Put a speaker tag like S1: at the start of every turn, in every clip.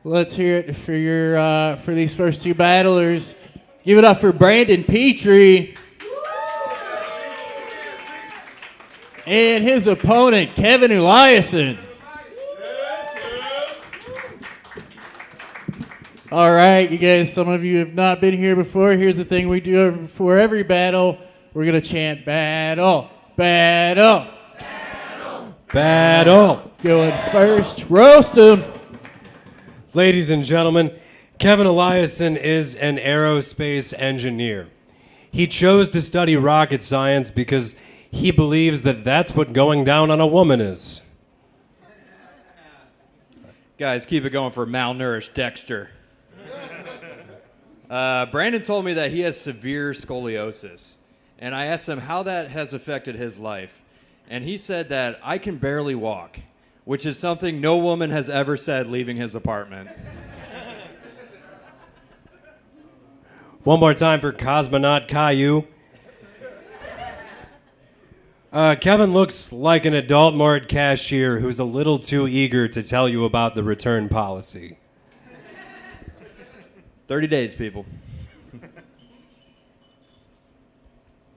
S1: Let's hear it for these first two battlers. Give it up for Brandon Petri and his opponent, Kevin Eliason. All right, you guys, some of you have not been here before. Here's the thing we do before every battle. We're going to chant battle, battle, battle, battle. Going first, roast him.
S2: Ladies and gentlemen, Kevin Eliason is an aerospace engineer. He chose to study rocket science because he believes that that's what going down on a woman is.
S3: Guys, keep it going for malnourished Dexter. Brandon told me that he has severe scoliosis, and I asked him how that has affected his life. And he said that I can barely walk, which is something no woman has ever said leaving his apartment.
S2: One more time for Cosmonaut Caillou. Kevin looks like an adult mart cashier who's a little too eager to tell you about the return policy.
S3: 30 days, people.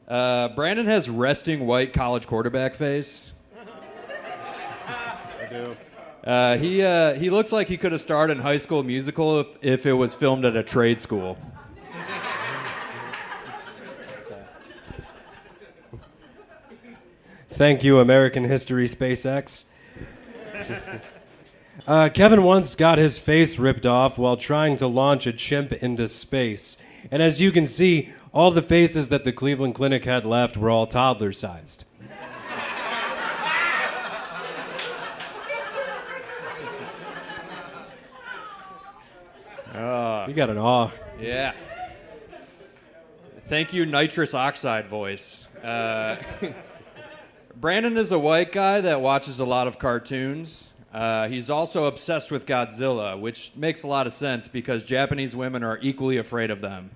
S3: Brandon has resting white college quarterback face.
S2: I do.
S3: He looks like he could have starred in High School Musical if it was filmed at a trade school.
S2: Thank you, American History SpaceX. Kevin once got his face ripped off while trying to launch a chimp into space. And as you can see, all the faces that the Cleveland Clinic had left were all toddler-sized. You got an awe.
S3: Yeah. Thank you, nitrous oxide voice. Brandon is a white guy that watches a lot of cartoons. He's also obsessed with Godzilla, which makes a lot of sense because Japanese women are equally afraid of them.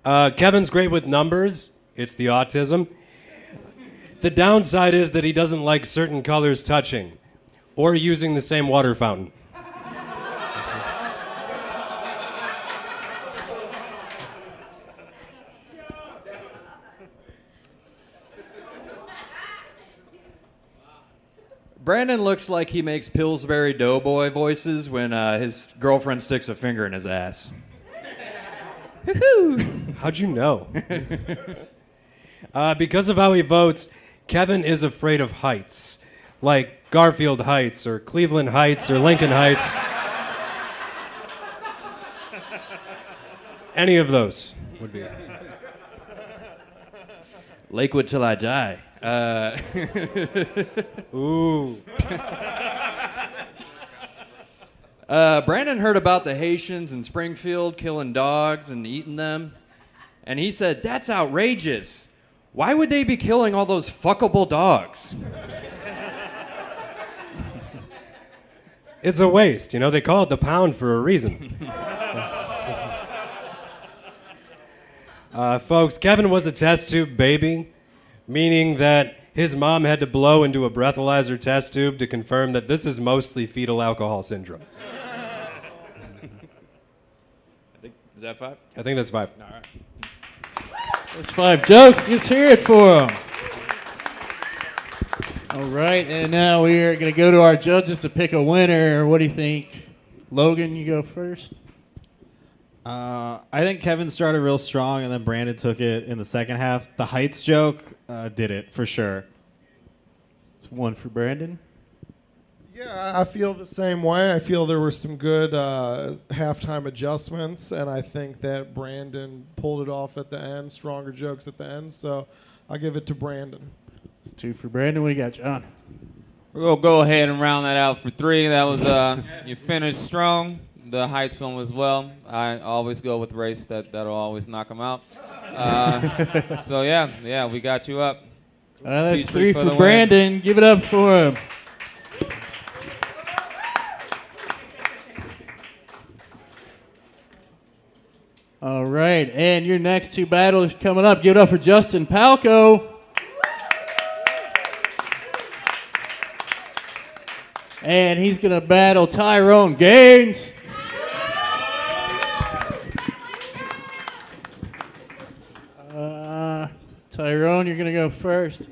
S2: Kevin's great with numbers. It's the autism. The downside is that he doesn't like certain colors touching or using the same water fountain.
S3: Brandon looks like he makes Pillsbury Doughboy voices when his girlfriend sticks a finger in his ass.
S2: How'd you know? Because of how he votes, Kevin is afraid of heights, like Garfield Heights or Cleveland Heights or Lincoln Heights. Any of those would be it.
S3: Lakewood till I die.
S2: Ooh.
S3: Brandon heard about the Haitians in Springfield killing dogs and eating them, and he said, "That's outrageous. Why would they be killing all those fuckable dogs?"
S2: It's a waste. You know, they call it the pound for a reason. Folks, Kevin was a test tube baby, meaning that his mom had to blow into a breathalyzer test tube to confirm that this is mostly fetal alcohol syndrome.
S3: Is that 5?
S2: I think that's 5.
S3: All right.
S1: That's 5 jokes. Let's hear it for them. All right, and now we are going to go to our judges to pick a winner. What do you think? Logan, you go first.
S4: I think Kevin started real strong, and then Brandon took it in the second half. The heights joke did it, for sure.
S1: It's 1 for Brandon.
S5: Yeah, I feel the same way. I feel there were some good halftime adjustments, and I think that Brandon pulled it off at the end, stronger jokes at the end, so I'll give it to Brandon.
S1: It's 2 for Brandon. What do you got, John?
S6: We're going to go ahead and round that out for 3. That was, you finished strong. The heights film as well. I always go with race. That'll always knock them out. So, yeah, we got you up.
S1: That's 3 for Brandon. Give it up for him. All right, and your next 2 battles coming up. Give it up for Justin Palko. And he's going to battle Tyrone Gaines. Tyrone, you're going to go first.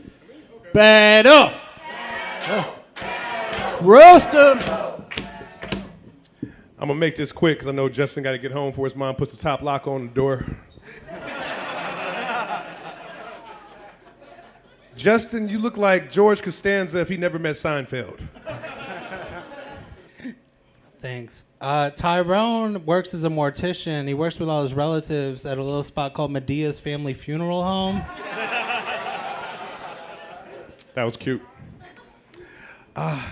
S1: Battle! Roast him!
S7: I'm going to make this quick because I know Justin got to get home before his mom puts the top lock on the door. Justin, you look like George Costanza if he never met Seinfeld.
S8: Thanks. Tyrone works as a mortician. He works with all his relatives at a little spot called Medea's Family Funeral Home.
S7: That was cute.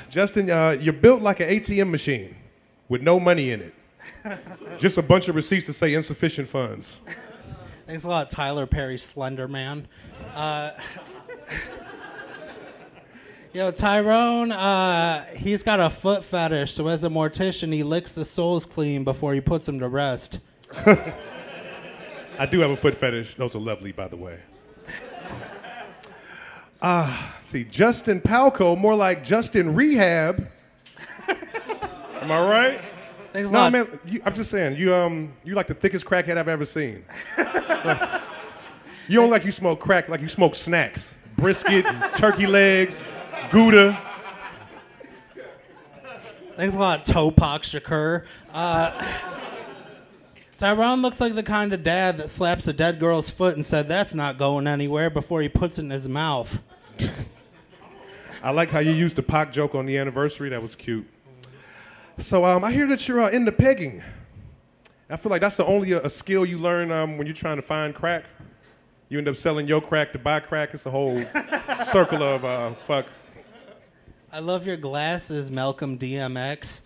S7: Justin, you're built like an ATM machine with no money in it. Just a bunch of receipts that say insufficient funds.
S8: Thanks a lot, Tyler Perry, Slender Man. Tyrone, he's got a foot fetish, so as a mortician, he licks the soles clean before he puts them to rest.
S7: I do have a foot fetish. Those are lovely, by the way. See, Justin Palko, more like Justin Rehab. Am I right?
S8: Thanks a
S7: No,
S8: lot.
S7: man, I'm just saying, you like the thickest crackhead I've ever seen. You don't like you smoke crack, like you smoke snacks. Brisket, turkey legs, Gouda.
S8: Thanks a lot, Tupac Shakur. Tyrone looks like the kind of dad that slaps a dead girl's foot and said, "That's not going anywhere," before he puts it in his mouth.
S7: I like how you used the Pac joke on the anniversary. That was cute. So I hear that you're into pegging. I feel like that's the only a skill you learn when you're trying to find crack. You end up selling your crack to buy crack. It's a whole circle of fuck.
S8: I love your glasses, Malcolm DMX.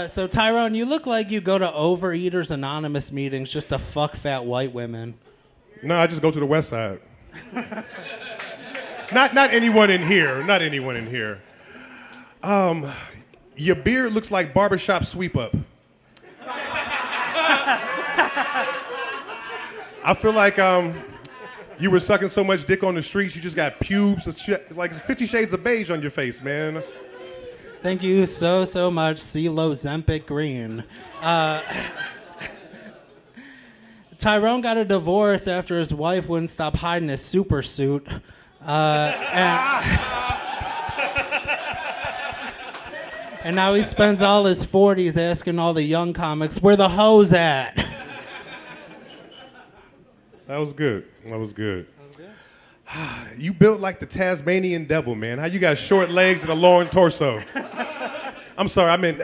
S8: So Tyrone, you look like you go to Overeaters Anonymous meetings just to fuck fat white women.
S7: No, I just go to the West Side. Not anyone in here. Not anyone in here. Your beard looks like barbershop sweep up. I feel like you were sucking so much dick on the streets, you just got pubes. It's like 50 Shades of Beige on your face, man.
S8: Thank you so much, CeeLo Zempic Green. Tyrone got a divorce after his wife wouldn't stop hiding his super suit. And now he spends all his 40s asking all the young comics, "Where the hoes at?"
S7: That was good. That was good. You built like the Tasmanian devil, man. How you got short legs and a long torso? I'm sorry, I meant.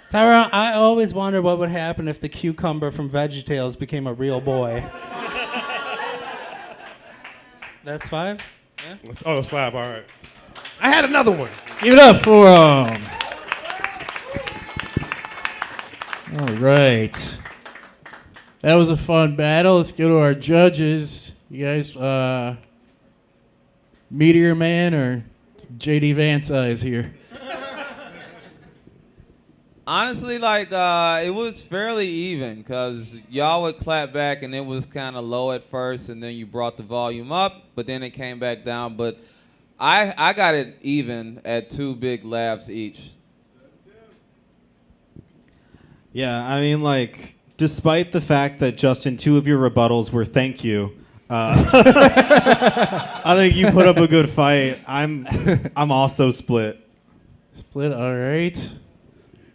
S8: Tyrone, I always wondered what would happen if the cucumber from VeggieTales became a real boy. That's 5? Yeah?
S7: Oh, it's 5. All right. I had another one.
S1: Give it up for him. All right. That was a fun battle. Let's go to our judges. You guys, Meteor Man or JD Vance Eyes here?
S6: Honestly, it was fairly even because y'all would clap back and it was kind of low at first, and then you brought the volume up, but then it came back down. But I got it even at 2 big laughs each.
S4: Yeah, I mean, despite the fact that, Justin, 2 of your rebuttals were thank you, I think you put up a good fight. I'm also split.
S1: Split, all right.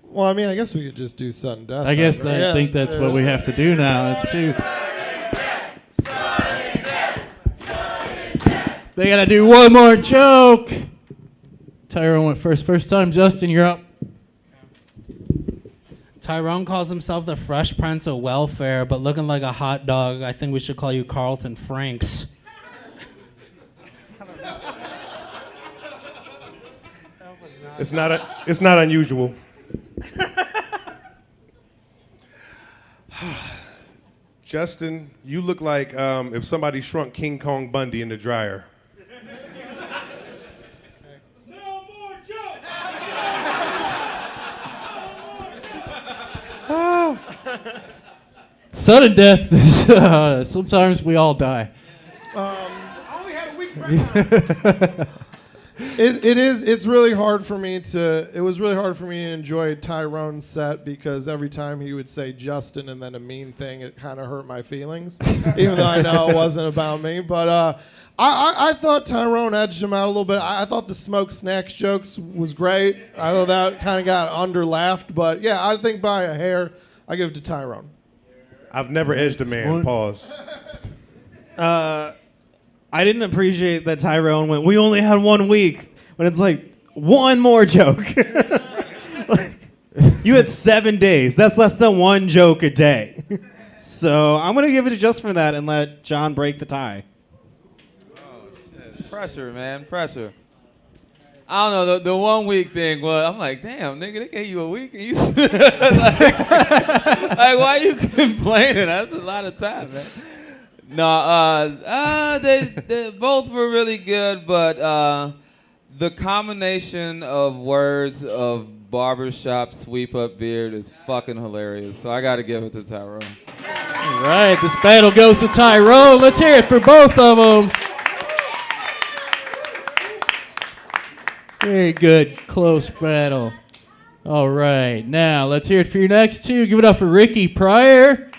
S5: Well, I mean, I guess we could just do sudden death.
S1: I guess
S5: right?
S1: I think that's what we have to do now. That's 2. They got to do one more joke. Tyrone went first. First time, Justin, you're up.
S8: Tyrone calls himself the Fresh Prince of Welfare, but looking like a hot dog, I think we should call you Carlton Franks.
S7: It's not unusual. Justin, you look like if somebody shrunk King Kong Bundy in the dryer.
S6: No more jokes!
S1: Sudden death is sometimes we all die.
S5: I only had a week. It's really hard for me to. It was really hard for me to enjoy Tyrone's set because every time he would say Justin and then a mean thing, it kind of hurt my feelings, even though I know it wasn't about me. But I thought Tyrone edged him out a little bit. I thought the smoked snacks jokes was great. I thought that kind of got under-laughed. But yeah, I think by a hair, I give it to Tyrone.
S7: I've never edged a man. Pause.
S4: I didn't appreciate that Tyrone went, we only had 1 week. When it's like, one more joke. Like, you had 7 days. That's less than 1 joke a day. So I'm going to give it a just for that and let John break the tie.
S6: Oh, shit. Pressure, man. Pressure. I don't know. The 1 week thing, well, I'm like, damn, nigga, they gave you a week. And you like, why you complaining? That's a lot of time, man. No, they both were really good, but the combination of words of barbershop sweep up beard is fucking hilarious. So I got to give it to Tyrone.
S1: All right, this battle goes to Tyrone. Let's hear it for both of them. Very good, close battle. All right, now let's hear it for your next two. Give it up for Ricky Pryor.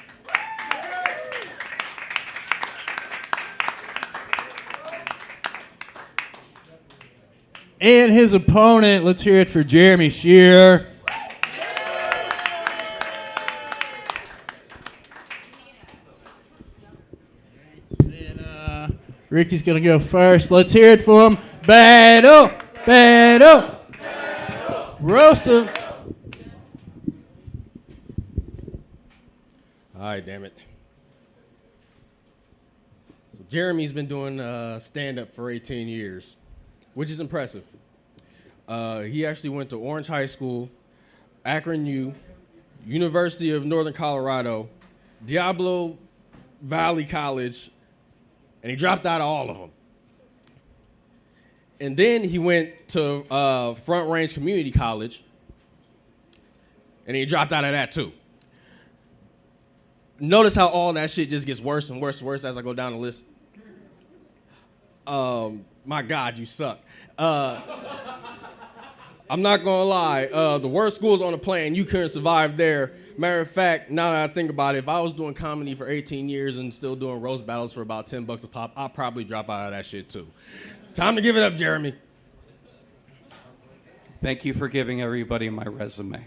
S1: And his opponent, let's hear it for Jeremy Shearer. And Ricky's going to go first. Let's hear it for him. Battle! Battle! Roast him.
S9: All right, damn it. So Jeremy's been doing stand-up for 18 years, which is impressive. He actually went to Orange High School, Akron U, University of Northern Colorado, Diablo Valley College, and he dropped out of all of them. And then he went to Front Range Community College, and he dropped out of that too. Notice how all that shit just gets worse and worse and worse as I go down the list. My God, you suck. I'm not gonna lie. The worst schools on the planet, you couldn't survive there. Matter of fact, now that I think about it, if I was doing comedy for 18 years and still doing roast battles for about $10 a pop, I'd probably drop out of that shit too. Time to give it up, Jeremy.
S10: Thank you for giving everybody my resume.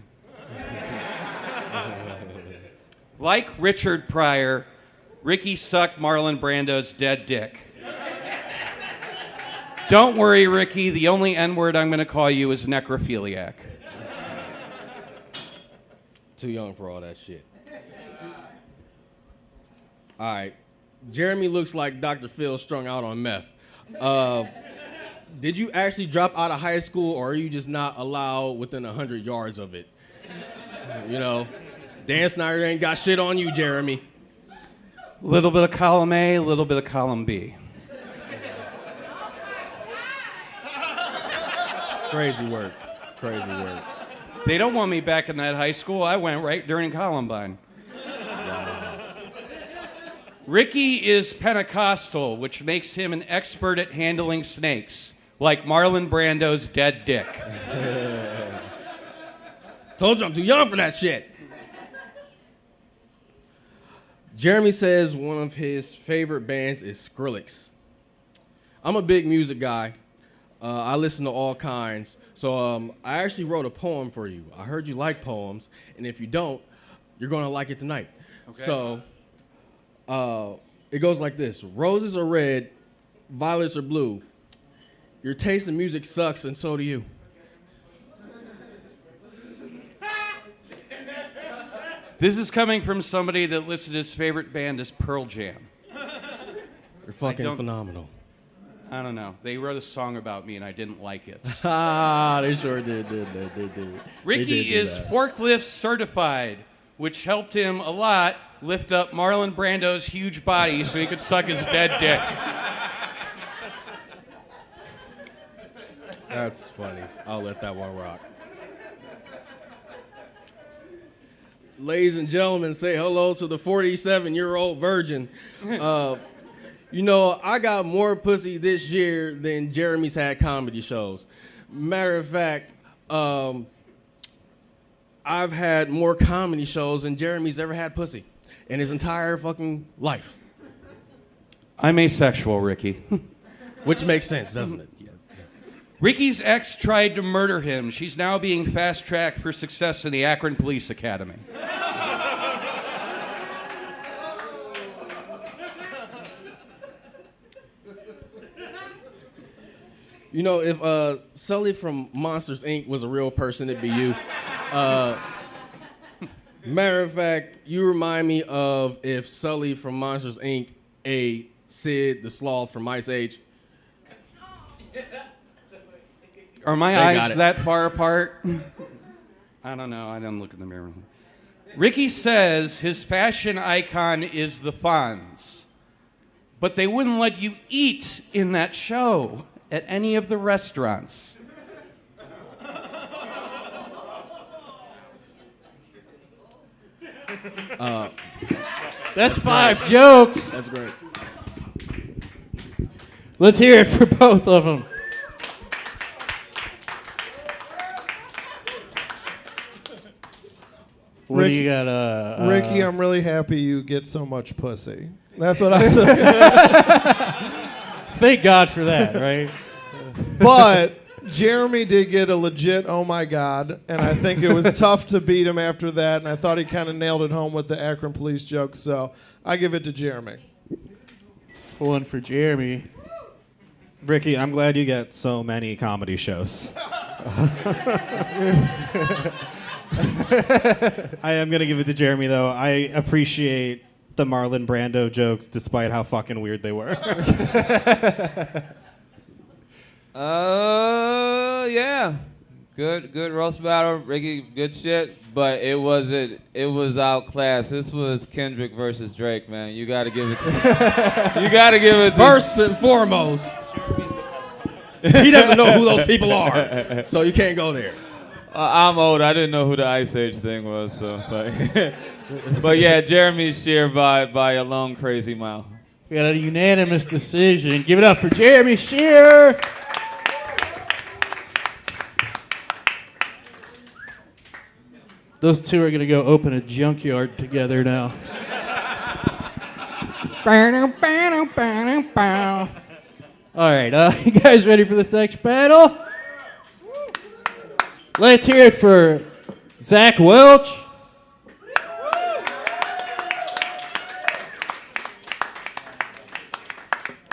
S10: Like Richard Pryor, Ricky sucked Marlon Brando's dead dick. Don't worry, Ricky. The only N-word I'm going to call you is necrophiliac.
S9: Too young for all that shit. All right. Jeremy looks like Dr. Phil strung out on meth. Did you actually drop out of high school, or are you just not allowed within 100 yards of it? You know, Dan Snyder ain't got shit on you, Jeremy.
S10: A little bit of column A, a little bit of column B.
S9: Crazy work. Crazy work.
S10: They don't want me back in that high school. I went right during Columbine.
S9: Wow.
S10: Ricky is Pentecostal, which makes him an expert at handling snakes, like Marlon Brando's dead dick.
S9: Told you I'm too young for that shit. Jeremy says one of his favorite bands is Skrillex. I'm a big music guy. I listen to all kinds. So I actually wrote a poem for you. I heard you like poems, and if you don't, you're going to like it tonight. Okay. So it goes like this. Roses are red, violets are blue. Your taste in music sucks, and so do you.
S10: This is coming from somebody that listed his favorite band as Pearl Jam.
S9: You're fucking phenomenal.
S10: I don't know. They wrote a song about me, and I didn't like it.
S9: They sure did.
S10: Ricky is forklift certified, which helped him a lot lift up Marlon Brando's huge body so he could suck his dead dick.
S9: That's funny. I'll let that one rock. Ladies and gentlemen, say hello to the 47-year-old virgin. You know, I got more pussy this year than Jeremy's had comedy shows. Matter of fact, I've had more comedy shows than Jeremy's ever had pussy in his entire fucking life.
S10: I'm asexual, Ricky.
S9: Which makes sense, doesn't it? Yeah.
S10: Ricky's ex tried to murder him. She's now being fast-tracked for success in the Akron Police Academy.
S9: You know, if Sully from Monsters, Inc. was a real person, it'd be you. Matter of fact, you remind me of if Sully from Monsters, Inc. ate Sid the Sloth from Ice Age.
S10: Are my eyes that far apart? I don't know. I didn't look in the mirror. Ricky says his fashion icon is the Fonz, but they wouldn't let you eat in that show at any of the restaurants.
S1: That's 5 jokes.
S9: That's great.
S1: Let's hear it for both of them. What do you got?
S5: Ricky, I'm really happy you get so much pussy. That's what I took.
S1: Thank God for that, right?
S5: But Jeremy did get a legit oh my God, and I think it was tough to beat him after that, and I thought he kind of nailed it home with the Akron police joke, so I give it to Jeremy.
S1: One for Jeremy.
S4: Ricky, I'm glad you get so many comedy shows. I am going to give it to Jeremy, though. I appreciate the Marlon Brando jokes, despite how fucking weird they were.
S6: Yeah. Good roast battle. Ricky, good shit. But it was outclassed. This was Kendrick versus Drake, man. You gotta give it to You gotta give it to
S9: First and foremost, he doesn't know who those people are, so you can't go there.
S6: I'm old. I didn't know who the Ice Age thing was, so but yeah, Jeremy's Shear by a long crazy mile.
S1: We got a unanimous decision. Give it up for Jeremy Shear. Those two are going to go open a junkyard together now. All right, you guys ready for this next battle? Let's hear it for Zach Welch.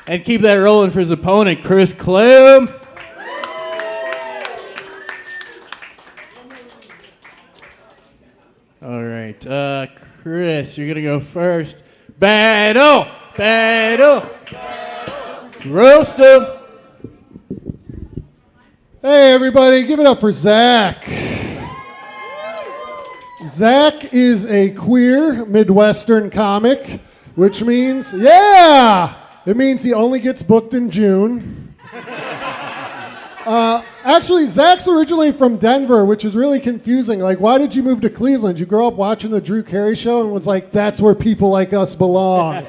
S1: And keep that rolling for his opponent, Chris Clem. All right, Chris, you're going to go first. Battle! Roast him!
S11: Hey, everybody, give it up for Zach. Zach is a queer Midwestern comic, which means, it means he only gets booked in June. Actually, Zach's originally from Denver, which is really confusing. Like, why did you move to Cleveland? You grew up watching the Drew Carey show and was like, that's where people like us belong.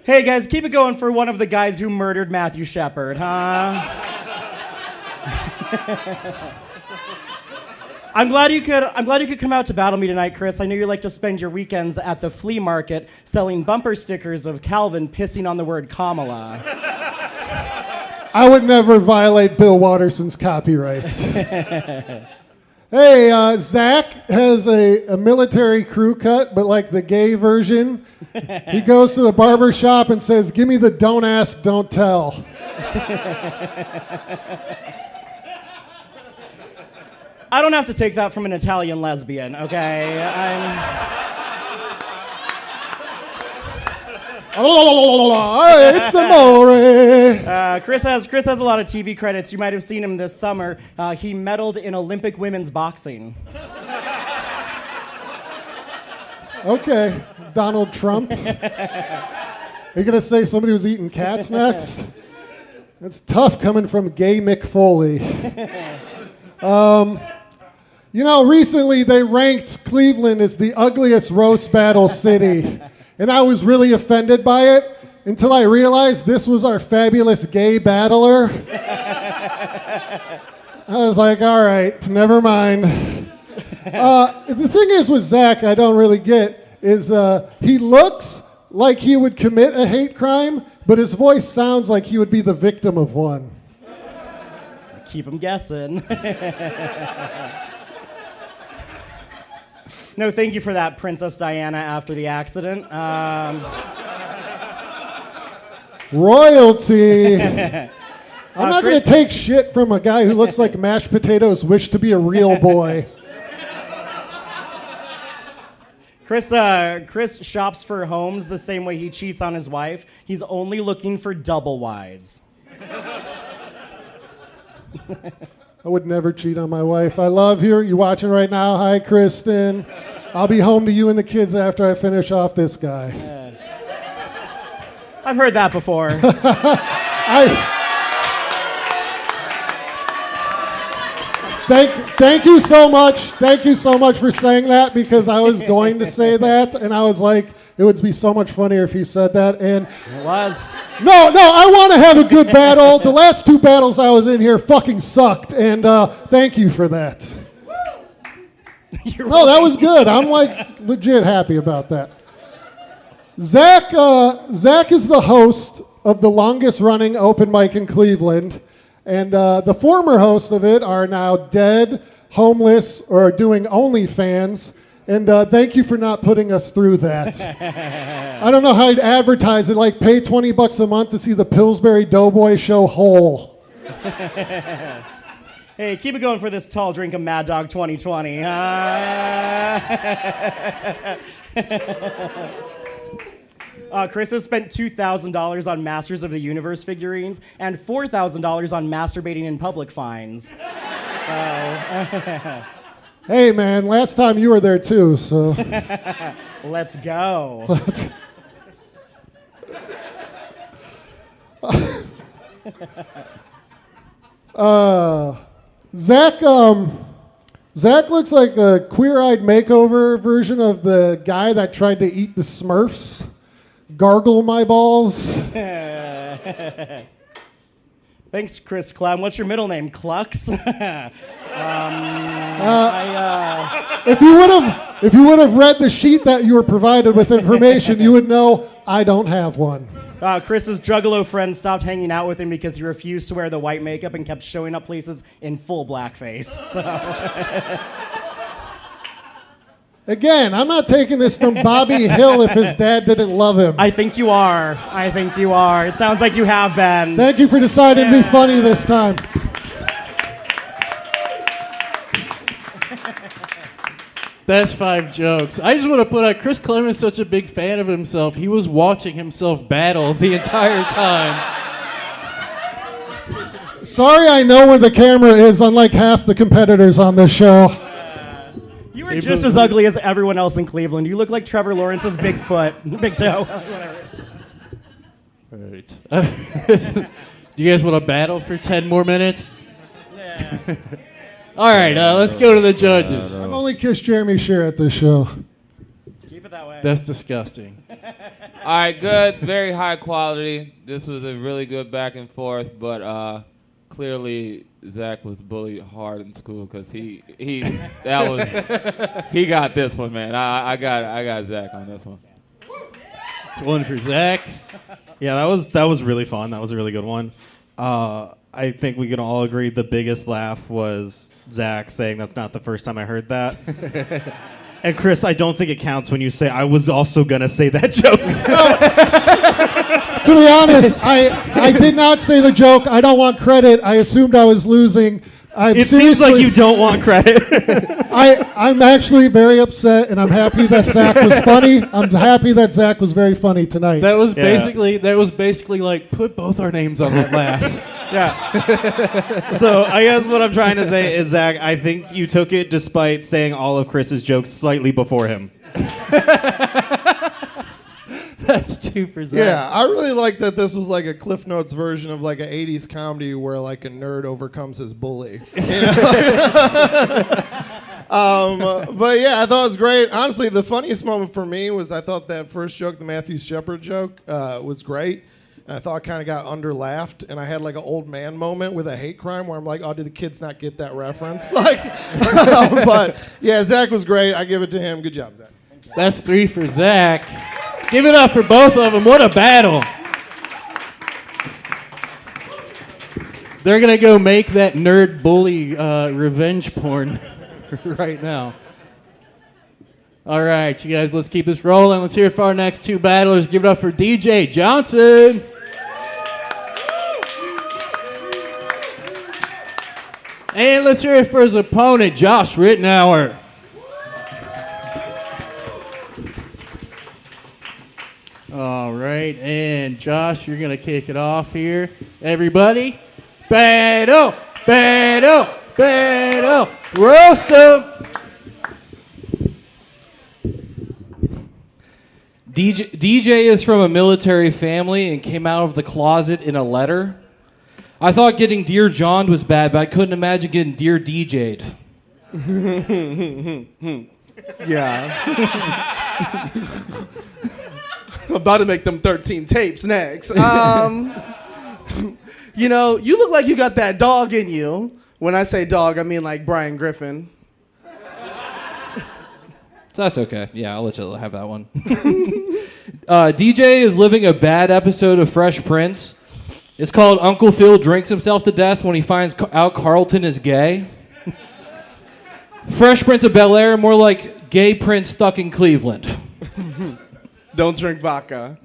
S12: Hey, guys, keep it going for one of the guys who murdered Matthew Shepard, huh? I'm glad you could come out to battle me tonight, Chris. I know you like to spend your weekends at the flea market selling bumper stickers of Calvin pissing on the word Kamala.
S11: I would never violate Bill Watterson's copyrights. Hey, Zach has a military crew cut, but like the gay version. He goes to the barber shop and says, "Give me the don't ask, don't tell."
S12: I don't have to take that from an Italian lesbian, okay?
S11: It's amore.
S12: Chris has a lot of TV credits. You might have seen him this summer. He medaled in Olympic women's boxing.
S11: Okay, Donald Trump. Are you going to say somebody was eating cats next? That's tough coming from gay Mick Foley. You know, recently they ranked Cleveland as the ugliest roast battle city, and I was really offended by it until I realized this was our fabulous gay battler. I was like, all right, never mind. The thing is with Zach, I don't really get, is he looks like he would commit a hate crime, but his voice sounds like he would be the victim of one.
S12: Keep him guessing. No, thank you for that, Princess Diana, after the accident.
S11: Royalty. I'm not going to take shit from a guy who looks like mashed potatoes wish to be a real boy.
S12: Chris shops for homes the same way he cheats on his wife. He's only looking for double wides.
S11: I would never cheat on my wife. I love you. You watching right now? Hi, Kristen. I'll be home to you and the kids after I finish off this guy.
S12: I've heard that before.
S11: Thank you so much. Thank you so much for saying that, because I was going to say that, and I was like, it would be so much funnier if he said that. And
S12: it was.
S11: No, I want to have a good battle. The last two battles I was in here fucking sucked, and thank you for that. No, that was good. I'm like legit happy about that. Zach is the host of the longest running open mic in Cleveland, and the former hosts of it are now dead, homeless, or doing OnlyFans. And thank you for not putting us through that. I don't know how you'd advertise it, like pay $20 a month to see the Pillsbury Doughboy show whole.
S12: Hey, keep it going for this tall drink of Mad Dog 2020. Chris has spent $2,000 on Masters of the Universe figurines and $4,000 on masturbating in public fines.
S11: Hey, man, last time you were there too, so.
S12: Let's go.
S11: Zach looks like a queer-eyed makeover version of the guy that tried to eat the Smurfs. Gargle my balls.
S12: Thanks, Chris Clem. What's your middle name? Clux?
S11: If you would have read the sheet that you were provided with information, you would know I don't have one.
S12: Chris's juggalo friend stopped hanging out with him because he refused to wear the white makeup and kept showing up places in full blackface. So.
S11: Again, I'm not taking this from Bobby Hill if his dad didn't love him.
S12: I think you are. It sounds like you have been.
S11: Thank you for deciding to be funny this time.
S1: That's 5 jokes. I just want to put out, Chris Clem is such a big fan of himself. He was watching himself battle the entire time.
S11: Sorry, I know where the camera is, unlike half the competitors on this show.
S12: You were just as ugly as everyone else in Cleveland. You look like Trevor Lawrence's big foot, big toe.
S1: All right. Do you guys want to battle for 10 more minutes?
S12: Yeah.
S1: All right, let's go to the judges.
S11: I've only kissed Jeremy Shear at this show.
S12: Keep it that way.
S1: That's disgusting.
S6: All right, good, very high quality. This was a really good back and forth, but clearly Zach was bullied hard in school because he got this one, man. I got Zach on this one.
S1: It's one for Zach.
S4: Yeah, that was really fun. That was a really good one. I think we can all agree the biggest laugh was Zach saying that's not the first time I heard that. And Chris, I don't think it counts when you say I was also gonna say that joke.
S11: To be honest, I did not say the joke. I don't want credit. I assumed I was losing.
S4: It seems like you don't want credit.
S11: I'm actually very upset, and I'm happy that Zach was funny. I'm happy that Zach was very funny tonight.
S1: That was basically like put both our names on that laugh.
S4: Yeah. So I guess what I'm trying to say is, Zach, I think you took it despite saying all of Chris's jokes slightly before him.
S1: That's 2 for Zach.
S5: Yeah, I really like that this was like a Cliff Notes version of like an 80s comedy where like a nerd overcomes his bully. You know? But yeah, I thought it was great. Honestly, the funniest moment for me was I thought that first joke, the Matthew Shepard joke, was great. And I thought I kind of got under-laughed, and I had like an old man moment with a hate crime where I'm like, oh, did the kids not get that reference? Like, but yeah, Zach was great. I give it to him. Good job, Zach.
S1: That's 3 for Zach. Give it up for both of them. What a battle. They're going to go make that nerd bully revenge porn right now. All right, you guys, let's keep this rolling. Let's hear it for our next 2 battlers. Give it up for DeeJay Johnson. And let's hear it for his opponent, Josh Ritenour. All right, and Josh, you're going to kick it off here. Everybody, battle, battle, battle, roast 'em. DeeJay is from a military family and came out of the closet in a letter. I thought getting Dear John'd was bad, but I couldn't imagine getting Dear DeeJay'd.
S13: Yeah. About to make them 13 tapes next. You know, you look like you got that dog in you. When I say dog, I mean like Brian Griffin.
S1: So that's okay. Yeah, I'll let you have that one. DeeJay is living a bad episode of Fresh Prince. It's called Uncle Phil Drinks Himself to Death when he finds out Carlton is gay. Fresh Prince of Bel-Air, more like Gay Prince stuck in Cleveland.
S13: Don't drink vodka.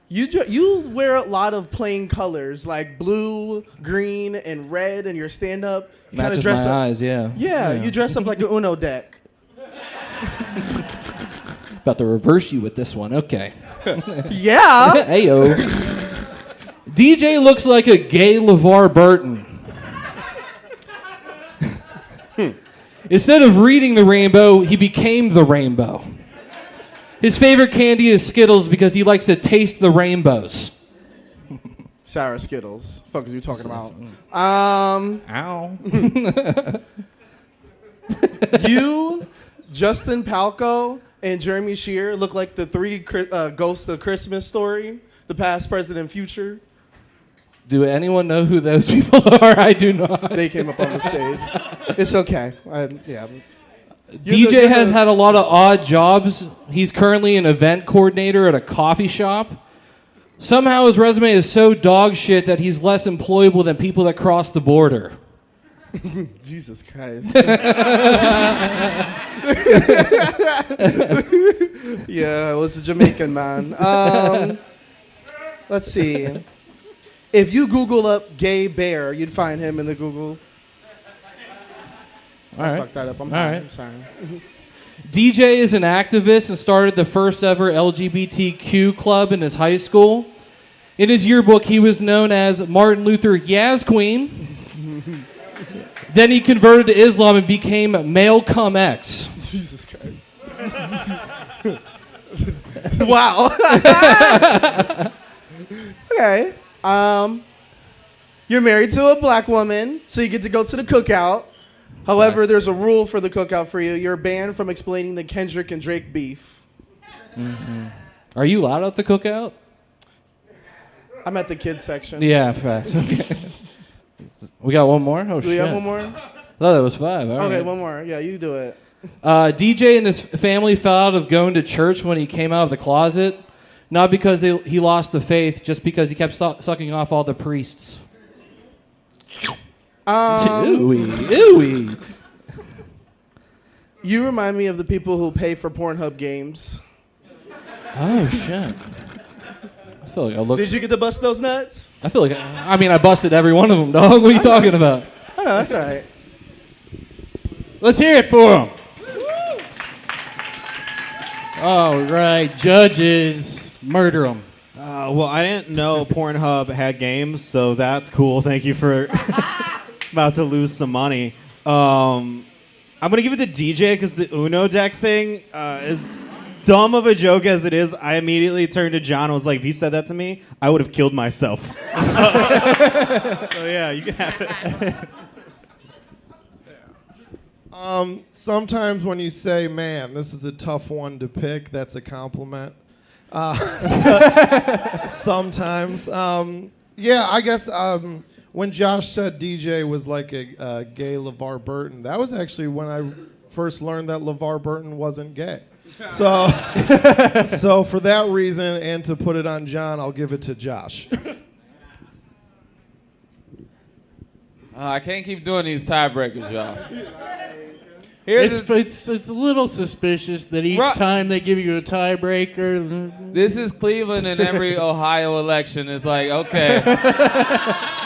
S13: You wear a lot of plain colors like blue, green, and red in your stand-up. You
S1: Matches
S13: dress
S1: my
S13: up.
S1: eyes, yeah.
S13: Yeah, you dress up like an Uno deck.
S1: About to reverse you with this one. Okay.
S13: Yeah.
S1: Heyo. DeeJay looks like a gay LeVar Burton. Instead of reading the rainbow, he became the rainbow. His favorite candy is Skittles because he likes to taste the rainbows.
S13: Sour Skittles. Fuck is you talking about?
S1: Ow.
S13: You, Justin Palko, and Jeremy Shear look like the 3 ghosts of Christmas Story, the past, present, and future.
S1: Do anyone know who those people are? I do not.
S13: They came up on the stage. It's okay. Yeah.
S1: DeeJay has had a lot of odd jobs. He's currently an event coordinator at a coffee shop. Somehow his resume is so dog shit that he's less employable than people that cross the border.
S13: Jesus Christ. Yeah, it was a Jamaican man. Let's see. If you Google up gay bear, you'd find him in the Google. I fucked that up. I'm sorry.
S1: DeeJay is an activist and started the first ever LGBTQ club in his high school. In his yearbook, he was known as Martin Luther Yaz Queen. Then he converted to Islam and became Male Cum X.
S13: Jesus Christ. Wow. Okay. You're married to a black woman, so you get to go to the cookout. However, there's a rule for the cookout for you. You're banned from explaining the Kendrick and Drake beef.
S1: Mm-hmm. Are you allowed at the cookout?
S13: I'm at the kids section.
S1: Yeah, facts. Okay. We got one more? Oh,
S13: do
S1: shit.
S13: We have one more?
S1: I thought that was 5. All
S13: okay,
S1: right.
S13: one more. Yeah, you do it.
S1: DeeJay and his family fell out of going to church when he came out of the closet. Not because he lost the faith, just because he kept sucking off all the priests. Ooey.
S13: You remind me of the people who pay for Pornhub games.
S1: Oh, shit. I feel like I look.
S13: Did you get to bust those nuts?
S1: I feel like I busted every one of them, dog. What are you talking about?
S13: I know, that's all right.
S1: Let's hear it for him. All right, judges, murder them.
S4: Well, I didn't know Pornhub had games, so that's cool. Thank you for about to lose some money. I'm gonna give it to DeeJay because the Uno deck thing is dumb of a joke as it is. I immediately turned to John and was like, if you said that to me, I would have killed myself. So yeah, you can have it.
S5: Sometimes when you say, man, this is a tough one to pick, that's a compliment. Sometimes. Yeah, I guess when Josh said DeeJay was like a gay LeVar Burton, that was actually when I first learned that LeVar Burton wasn't gay. So, so for that reason, and to put it on John, I'll give it to Josh.
S6: I can't keep doing these tiebreakers, y'all.
S1: It's a little suspicious that each time they give you a tiebreaker.
S6: This is Cleveland in every Ohio election. It's like, okay,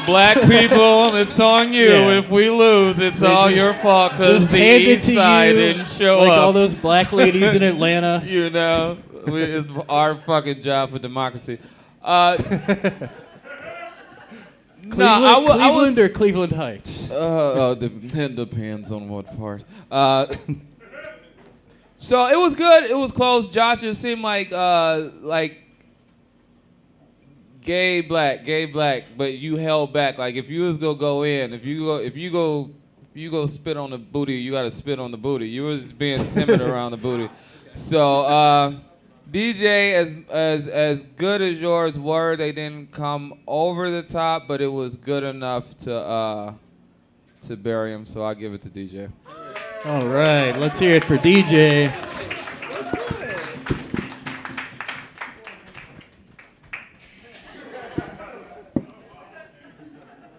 S6: black people, it's on you.
S1: Yeah.
S6: If we lose, it's all your fault because the
S1: hand it
S6: east
S1: to
S6: side
S1: you,
S6: didn't show
S1: like
S6: up.
S1: all those black ladies in Atlanta.
S6: You know, it's our fucking job for democracy.
S1: Cleveland or Cleveland Heights?
S6: It depends on what part. So it was good. It was close. Josh, it seemed like gay black, but you held back. Like if you was gonna go in, if you go spit on the booty, you gotta spit on the booty. You was being timid around the booty. So DeeJay, as good as yours were, they didn't come over the top, but it was good enough to bury him. So I give it to DeeJay.
S1: All right, let's hear it for DeeJay.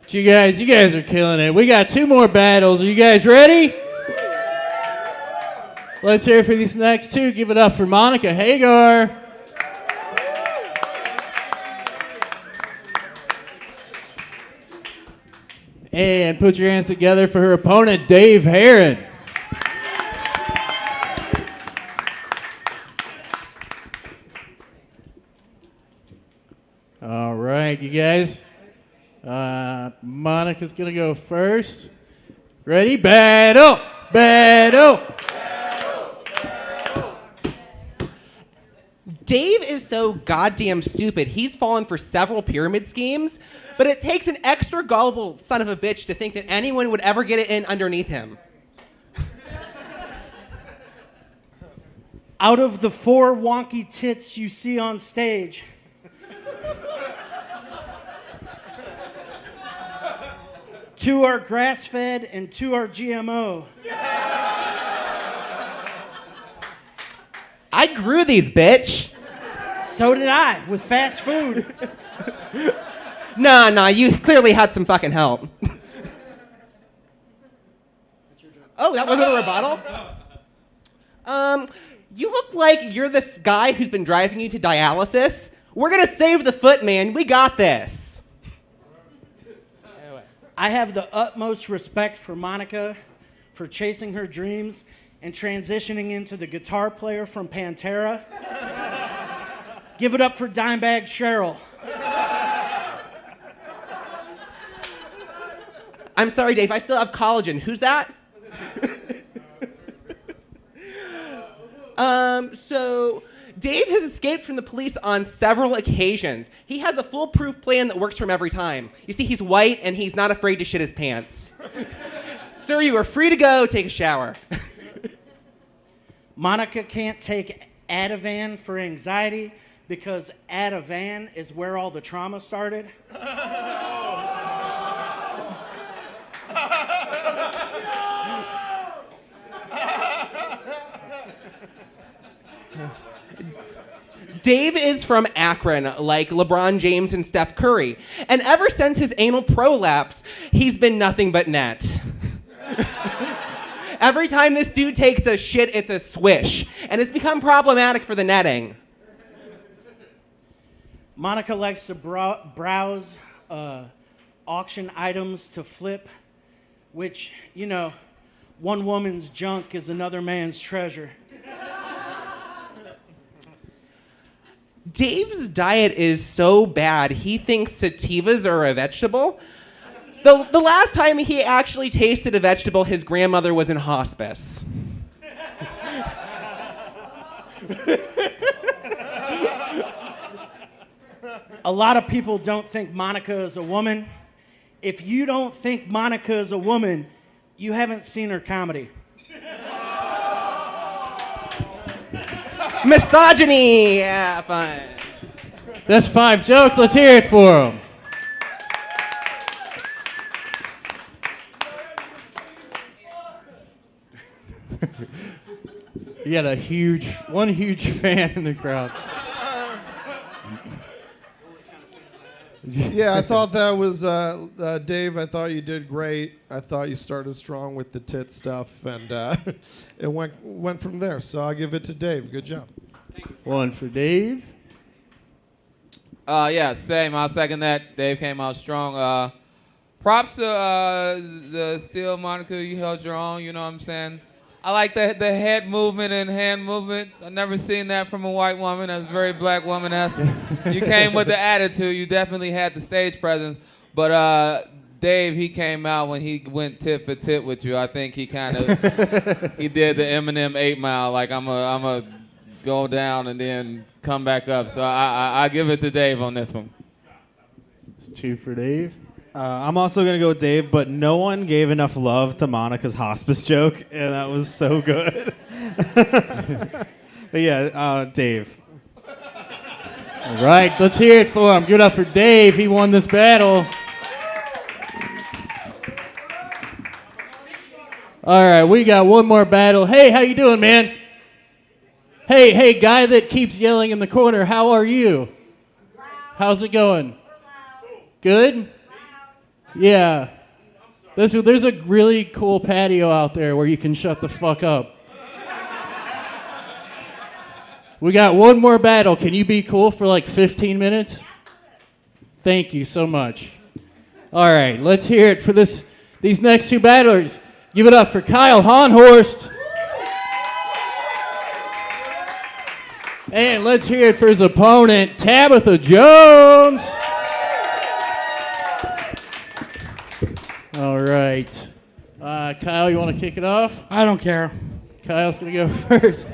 S1: You guys are killing it. We got 2 more battles. Are you guys ready? Let's hear it for these next 2. Give it up for Monica Hagar. And put your hands together for her opponent, Dave Herron. All right, you guys. Monica's going to go first. Ready? Battle! Battle!
S14: Dave is so goddamn stupid. He's fallen for several pyramid schemes, but it takes an extra gullible son of a bitch to think that anyone would ever get it in underneath him.
S15: Out of the 4 wonky tits you see on stage, two are grass-fed and 2 are GMO.
S14: I grew these, bitch.
S15: So did I, with fast food.
S14: Nah, you clearly had some fucking help. Oh, that wasn't a rebuttal? You look like you're this guy who's been driving you to dialysis. We're gonna save the foot, man. We got this.
S15: I have the utmost respect for Monica for chasing her dreams and transitioning into the guitar player from Pantera. Give it up for Dimebag Cheryl.
S14: I'm sorry, Dave. I still have collagen. Who's that? So Dave has escaped from the police on several occasions. He has a foolproof plan that works for him every time. You see, he's white and he's not afraid to shit his pants. Sir, you are free to go take a shower.
S15: Monica can't take Ativan for anxiety because Ativan is where all the trauma started.
S14: Dave is from Akron, like LeBron James and Steph Curry. And ever since his anal prolapse, he's been nothing but net. Every time this dude takes a shit, it's a swish. And it's become problematic for the netting.
S15: Monica likes to browse auction items to flip, which, you know, one woman's junk is another man's treasure.
S14: Dave's diet is so bad, he thinks sativas are a vegetable. The last time he actually tasted a vegetable, his grandmother was in hospice.
S15: A lot of people don't think Monica is a woman. If you don't think Monica is a woman, you haven't seen her comedy.
S14: Misogyny. Yeah, fine.
S1: That's 5 jokes. Let's hear it for him. You got one huge fan in the crowd.
S5: Yeah, I thought that was Dave. I thought you did great. I thought you started strong with the tit stuff, and it went from there. So I'll give it to Dave. Good job.
S1: One for Dave.
S6: Yeah, same. I'll second that. Dave came out strong. Props to the steel moniker. You held your own. You know what I'm saying? I like the head movement and hand movement. I've never seen that from a white woman. That's a very black woman-esque. You came with the attitude. You definitely had the stage presence. But Dave, he came out when he went tit for tit with you. I think he kind of he did the Eminem 8 Mile. Like I'm a go down and then come back up. So I give it to Dave on this one.
S1: It's 2 for Dave.
S4: I'm also going to go with Dave, but no one gave enough love to Monica's hospice joke, and that was so good. But yeah, Dave.
S1: All right, let's hear it for him. Give it up for Dave. He won this battle. All right, we got one more battle. Hey, how you doing, man? Hey, guy that keeps yelling in the corner, how are you? How's it going? Good? Yeah. There's a really cool patio out there where you can shut the fuck up. We got one more battle. Can you be cool for like 15 minutes? Thank you so much. All right, let's hear it for these next 2 battlers. Give it up for Kyle Haunhorst. And let's hear it for his opponent, Tabitha Jones. All right. Kyle, you want to kick it off?
S15: I don't care.
S1: Kyle's going to go first.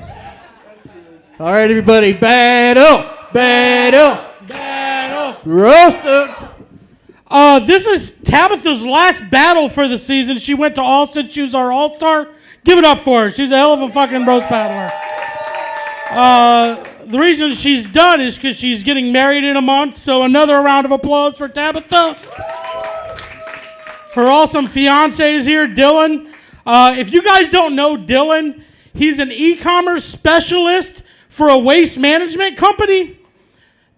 S1: All right, everybody. Battle. Roasted.
S15: This is Tabitha's last battle for the season. She went to Austin. She was our all-star. Give it up for her. She's a hell of a fucking roast battler. The reason she's done is because she's getting married in a month. So another round of applause for Tabitha. Her awesome fiance is here, Dylan. If you guys don't know Dylan, he's an e-commerce specialist for a waste management company.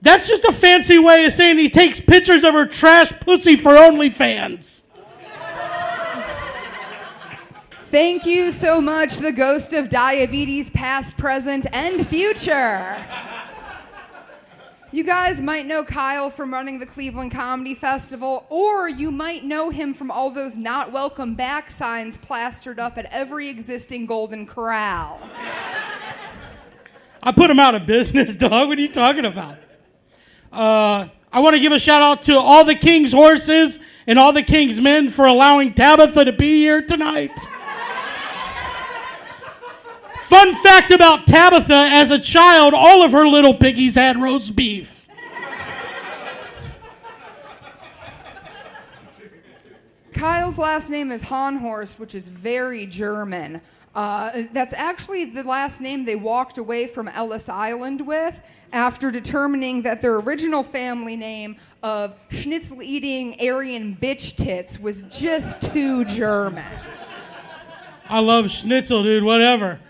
S15: That's just a fancy way of saying he takes pictures of her trash pussy for OnlyFans.
S16: Thank you so much, the ghost of diabetes, past, present, and future. You guys might know Kyle from running the Cleveland Comedy Festival, or you might know him from all those not welcome back signs plastered up at every existing Golden Corral.
S15: I put him out of business, dog. What are you talking about? I want to give a shout out to all the King's horses and all the King's men for allowing Tabitha to be here tonight. Fun fact about Tabitha, as a child, all of her little piggies had roast beef.
S16: Kyle's last name is Haunhorst, which is very German. That's actually the last name they walked away from Ellis Island with after determining that their original family name of schnitzel-eating Aryan bitch tits was just too German.
S15: I love schnitzel, dude, whatever.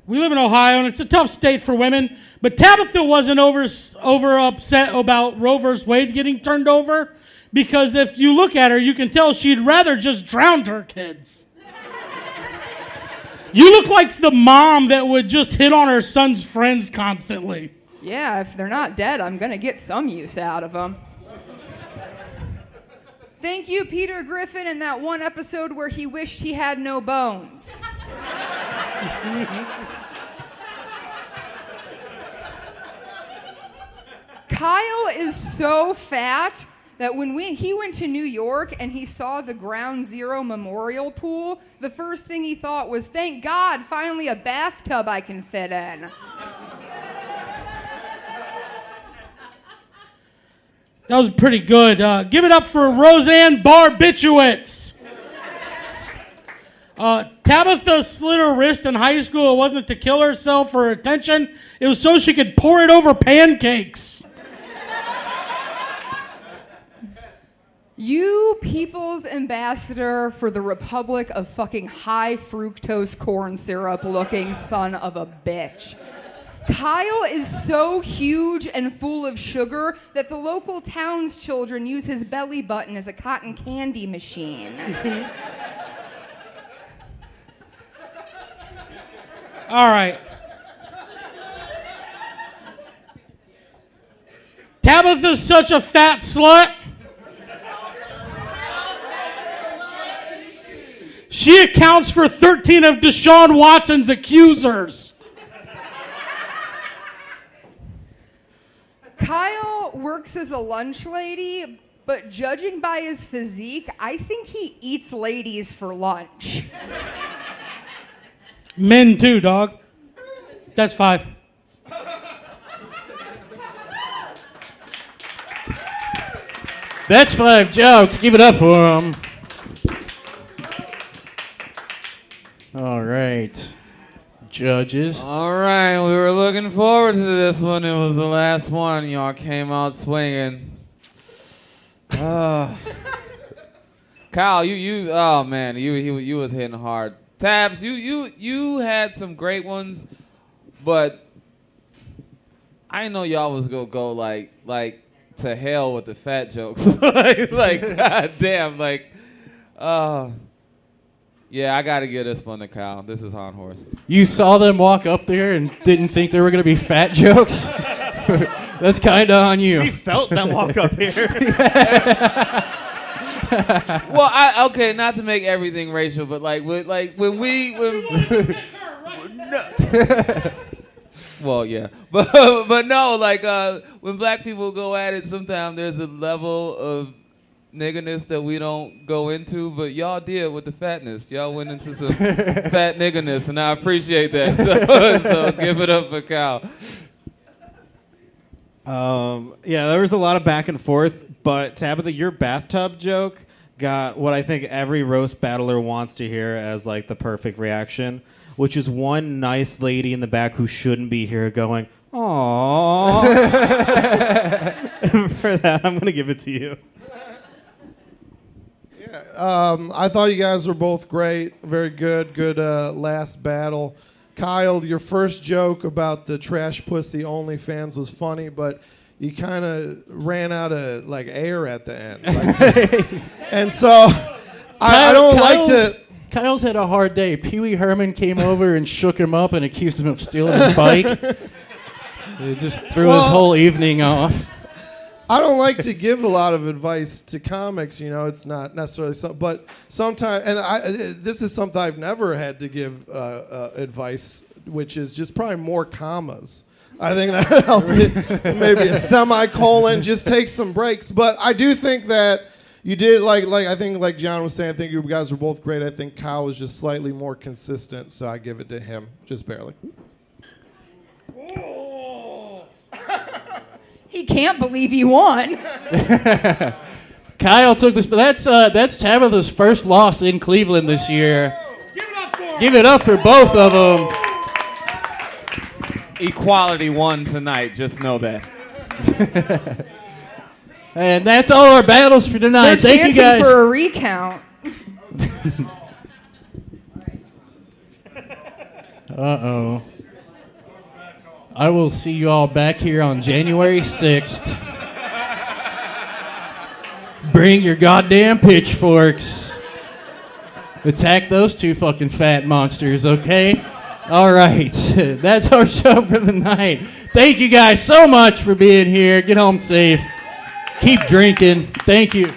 S15: We live in Ohio, and it's a tough state for women, but Tabitha wasn't over upset about Roe vs. Wade getting turned over, because if you look at her, you can tell she'd rather just drown her kids. You look like the mom that would just hit on her son's friends constantly.
S16: Yeah, if they're not dead, I'm going to get some use out of them. Thank you, Peter Griffin, in that one episode where he wished he had no bones. Kyle is so fat that when he went to New York and he saw the Ground Zero Memorial Pool, the first thing he thought was, thank God, finally a bathtub I can fit in.
S15: That was pretty good. Give it up for Roseanne Barbitowitz. Tabitha slit her wrist in high school. It wasn't to kill herself for attention. It was so she could pour it over pancakes.
S16: You people's ambassador for the Republic of fucking high fructose corn syrup looking son of a bitch. Kyle is so huge and full of sugar that the local town's children use his belly button as a cotton candy machine.
S15: All right. Tabitha's such a fat slut. She accounts for 13 of Deshaun Watson's accusers.
S16: Kyle works as a lunch lady, but judging by his physique, I think he eats ladies for lunch.
S15: Men too, dog. That's 5.
S1: That's 5 jokes. Give it up for him. All right. Judges.
S6: All right, we were looking forward to this one. It was the last one. Y'all came out swinging. Kyle, oh man, you was hitting hard. Tabs, you had some great ones, but I didn't know y'all was gonna go like to hell with the fat jokes. like goddamn, yeah, I gotta give this one to Kyle. This is Haunhorst.
S1: You saw them walk up there and didn't think there were going to be fat jokes? That's kind of on you.
S4: We felt them walk up here.
S6: Well, okay, not to make everything racial, but well, yeah, but no, when black people go at it, sometimes there's a level of niggerness that we don't go into, but y'all did with the fatness. Y'all went into some fat niggerness, and I appreciate that. So give it up for Kyle.
S4: Yeah, there was a lot of back and forth, but Tabitha, your bathtub joke got what I think every roast battler wants to hear as like the perfect reaction, which is one nice lady in the back who shouldn't be here going, "Aww." For that, I'm gonna give it to you.
S5: I thought you guys were both great, very good last battle. Kyle, your first joke about the trash pussy OnlyFans was funny, but you kind of ran out of air at the end, and so I don't like to.
S1: Kyle's had a hard day. Pee Wee Herman came over and shook him up and accused him of stealing his bike. It just threw his whole evening off.
S5: I don't like to give a lot of advice to comics, it's not necessarily something, but sometimes, and this is something I've never had to give advice, which is just probably more commas. I think that helps. Maybe a semicolon, just take some breaks. But I do think that you did, I think like John was saying, I think you guys were both great. I think Kyle was just slightly more consistent, so I give it to him, just barely.
S16: He can't believe he won.
S1: Kyle took this, but that's Tabitha's first loss in Cleveland this year. Give it up for both of them.
S6: Equality won tonight. Just know that.
S1: And that's all our battles for tonight.
S16: They're
S1: Thank you guys
S16: for a recount.
S1: Uh-oh. I will see you all back here on January 6th. Bring your goddamn pitchforks. Attack those two fucking fat monsters, okay? All right. That's our show for the night. Thank you guys so much for being here. Get home safe. Keep drinking. Thank you.